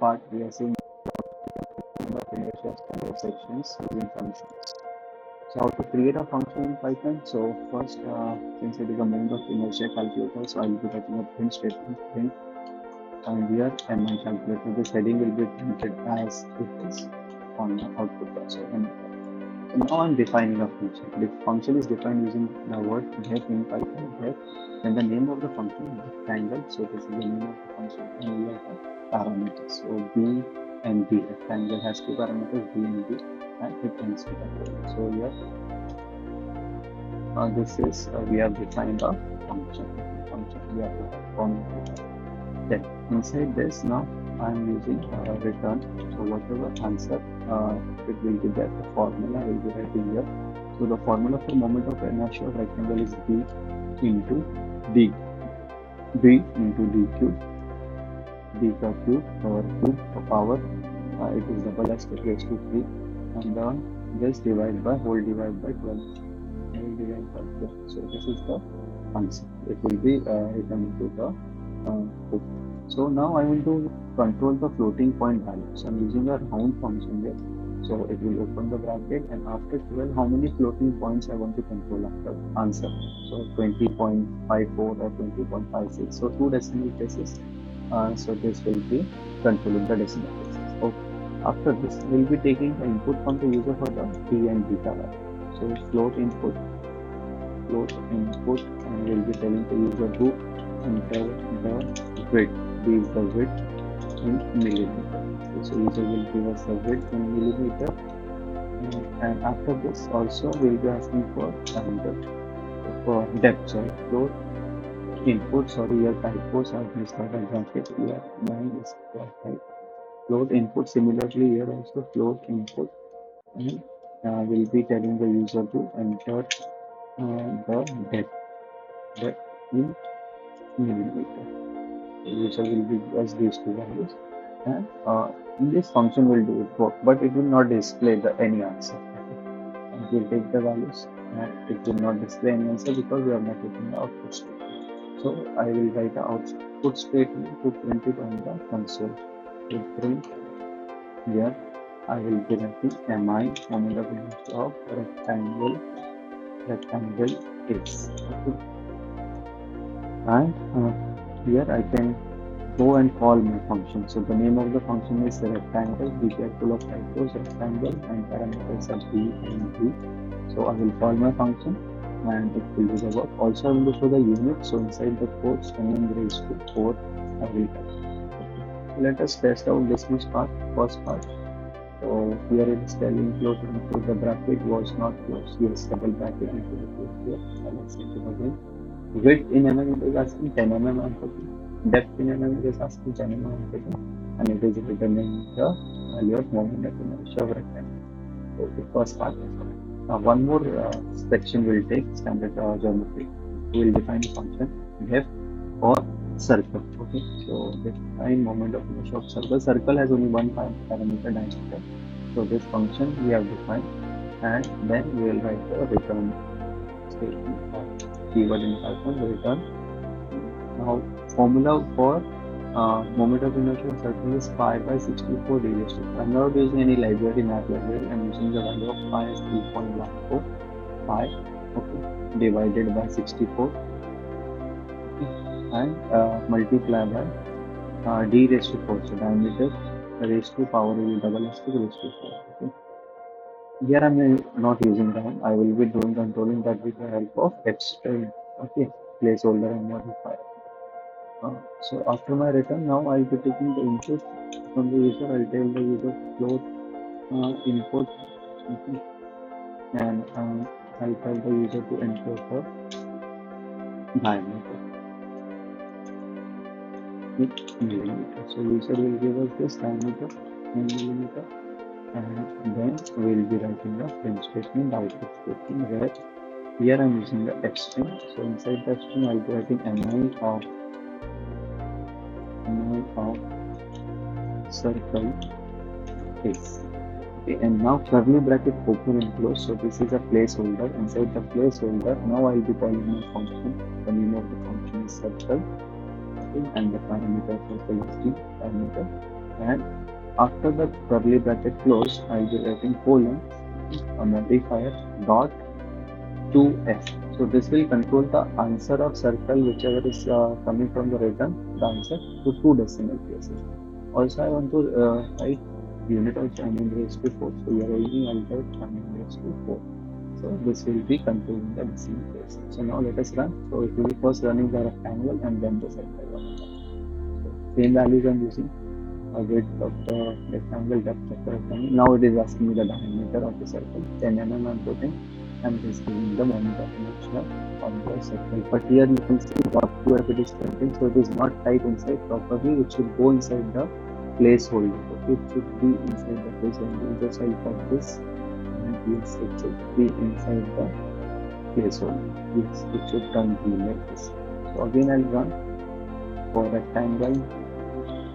part we are seeing of inertia standard sections using functions. So how to create a function in Python? So first, since it is a main of inertia calculator, so I'll be writing a print statement, print, and here and my calculator. This heading will be printed as it is on the output also. And now I'm defining a function. The function is defined using the word def in Python, def, then the name of the function, rectangle. So this is the name of the function, and we have parameters. So b and b. Rectangle has two parameters, b and b, and it ends with a code. So here, this is we have defined a function. We have defined. Then inside this now I am using return. So whatever answer it will be there, the formula will be writing here. So the formula for moment of inertia of rectangle is b into d, b into d cube, d ka cube power it is double s raised to 3, and then this divide by whole divide by 12, whole divide by 12. So this is the answer. It will be written into the book. So now I want to control the floating point value. So I'm using a round function here. So it will open the bracket, and after 12, how many floating points I want to control after answer. So 20.54 or 20.56. So 2 decimal places. So this will be controlling the decimal places. Okay. After this, we'll be taking the input from the user for the t and beta value. So float input, and we'll be telling the user to enter the width. B is the width in millimeter. So user will give us the width in millimeter, and after this also we'll be asking for depth. Sorry, float input. Sorry, your typos are missed out of bracket. Here mine is right. Float input. Similarly here also float input, and we'll be telling the user to enter the depth in millimeter. The user will give us these two values, and this function will do work, but it will not display any answer. And we'll take the values, and it will not display any answer because we are not taking the output statement. So I will write the output statement to print it on the console. To print here, I will be writing mi moment of inertia of rectangle is. Okay. And here I can go and call my function. So the name of the function is rectangle. Be careful of typos, rectangle, and parameters are b and b. So I will call my function, and it will do the work. Also I will look for the unit. So inside the quotes, n raised to 4 I will type. Okay. So let us test out this much part, first part. So here it is telling float into the bracket was not closed. Yes, double bracket into the close here. Let's see it again. Width in mm is asking 10 mm I'm putting. Depth in mm is asking 10 mm I'm putting. And it is returning the value of moment of inertia of rectangle. So the first part is correct. Now one more section will take standard geometry. We will define a function def for circle. Okay, so define moment of inertia of circle. Circle has only one parameter diameter. So this function we have defined, and then we will write the return statement. Keyword in Python, return. Now formula for moment of inertia of circle is pi by 64 d raised to 4. I'm not using any library, math library. I'm using the value of pi as 3.14 pi, okay, divided by 64, okay, and multiply by d raised to 4. So diameter raised to power will be double s to raised to 4. Okay. Here I am not using RAM. I will be doing controlling that with the help of fstring. Okay, placeholder and modifier. So after my return, now I'll be taking the input from the user. I'll tell the user float input, okay, and I'll tell the user to enter the diameter in millimeter. So user will give us this diameter in millimeter, and then we'll be writing the print statement, the output statement, where here I'm using the f string. So inside the string I'll be writing mi of circle is. Okay, and now curly bracket open and close. So this is a placeholder. Inside the placeholder, now I'll be calling my function. The name of the function is circle. Okay, and the parameter for the parameter. And after the curly bracket closed, I'll be writing colon, a modifier, dot 2f. So this will control the answer of circle whichever is coming from the return, the answer to two decimal places. Also, I want to write unit of n raised to 4. So here only I'll write n raised to 4. So this will be controlling the decimal place. So now let us run. So it will be first running the rectangle and then the circle. So same values I'm using. Width of the rectangle, depth of the rectangle. Now it is asking me the diameter of the circle. 10 mm I'm putting, and it is giving the moment of inertia on the circle. But here you can see what it is printing. So it is not typed inside properly. It should go inside the placeholder. Okay? It should be inside the placeholder. Just I'll cut this. And yes, it should be inside the placeholder. Yes, it should come like this. So again I'll run for rectangle,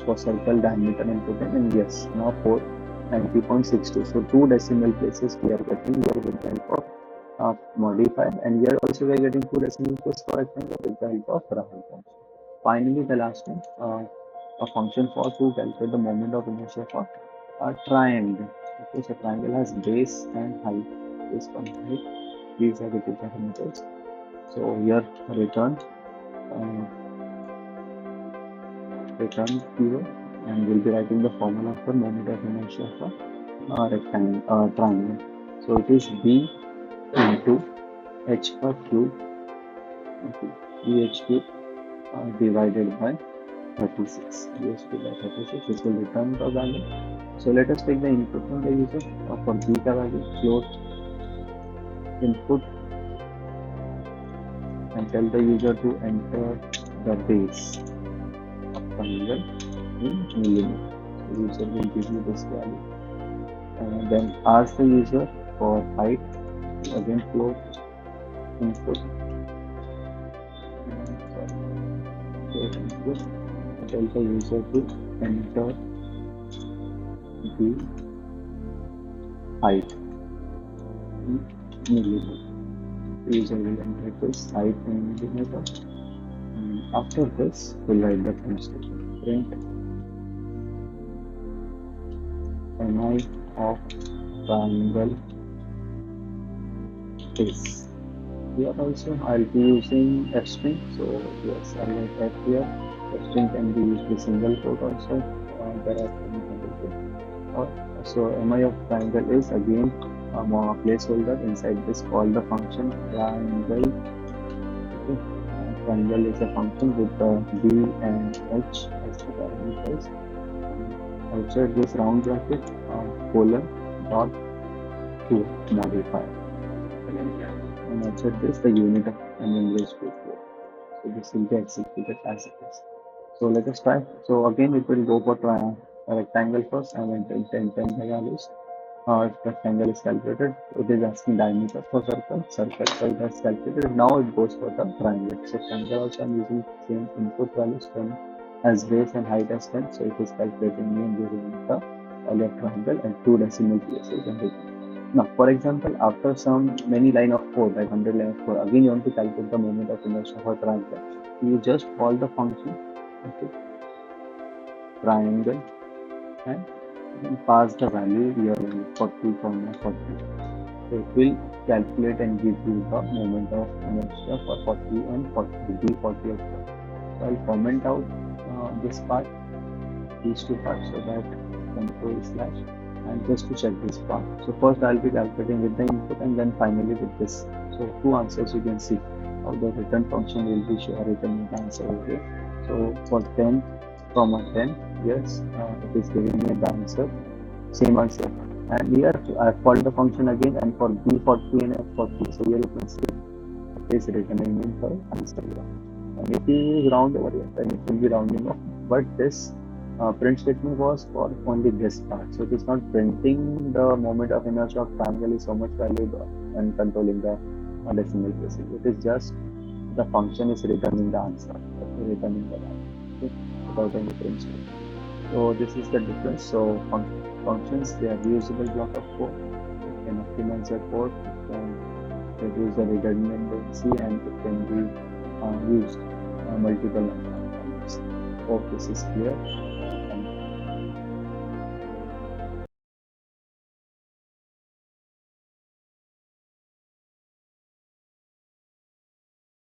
for circle diameter and put in, and yes, now 490.62. So two decimal places we are getting here with the help of modifier, and here also we are getting two decimal places for rectangle with the help of round function. Finally, the last one, a function for to calculate the moment of inertia for a triangle. Okay, so triangle has base and height. Base and height, these are the two parameters. So here return keyword, and we'll be writing the formula for moment of inertia for rectangle triangle. So it is B into h per cube, okay, BH cube divided by 36. BH cube by 36. This will return the value. So let us take the input from the user. For B का value, float input, and tell the user to enter the base of triangle in millimeter. The user will give you this value, and then ask the user for height. Again, float input, tell the user to enter the height in millimeter. The user will enter this height in millimeter. And after this, we'll write the print statement. Print mi of triangle is. Here also I'll be using f string. So yes, I'll write f here. F string can be used with single quote also. There are many quotes. So mi of triangle is again a placeholder inside this. Call the function triangle. Okay. Triangle is a function with the b and h as the parameters. Outside this round bracket, colon dot 2 modifier. And outside this, the unit of n raised to 4. So this will be executed as it is. So let us try. So again, it will go for a rectangle first, and then 10 the values. If rectangle is calculated, it is asking diameter for circle. Circle has calculated. Now it goes for the triangle. So triangle also I'm using same input values, 10 as base and height as 10. So it is calculating me and giving the value of triangle and two decimal places and return. Now, for example, after some many line of code, like 100 line of code, again you want to calculate the moment of inertia for triangle. You just call the function, okay, triangle, and then pass the value here 40, 40. So it will calculate and give you the moment of inertia for 40 and 40, B40 of 40. So I'll comment out this part, these two parts, so that control slash, and just to check this part. So first I'll be calculating with the input, and then finally with this. So two answers you can see how the return function will be returning the answer over here. So for 10, 10, yes, it is giving me the answer, same answer. And here I called the function again, and for B40 and F40, so here you can see it is returning in the answer. And if it is round over here, then it will be rounding off. But this print statement was for only this part, so it is not printing the moment of inertia of triangle is so much valuable and controlling the decimal places. It is just the function is returning the answer, returning the value, okay, without any print statement. So this is the difference. So functions, they are reusable block of code. It can optimize your code, it can reduce the redundancy, and it can be used multiple times. Hope this is clear.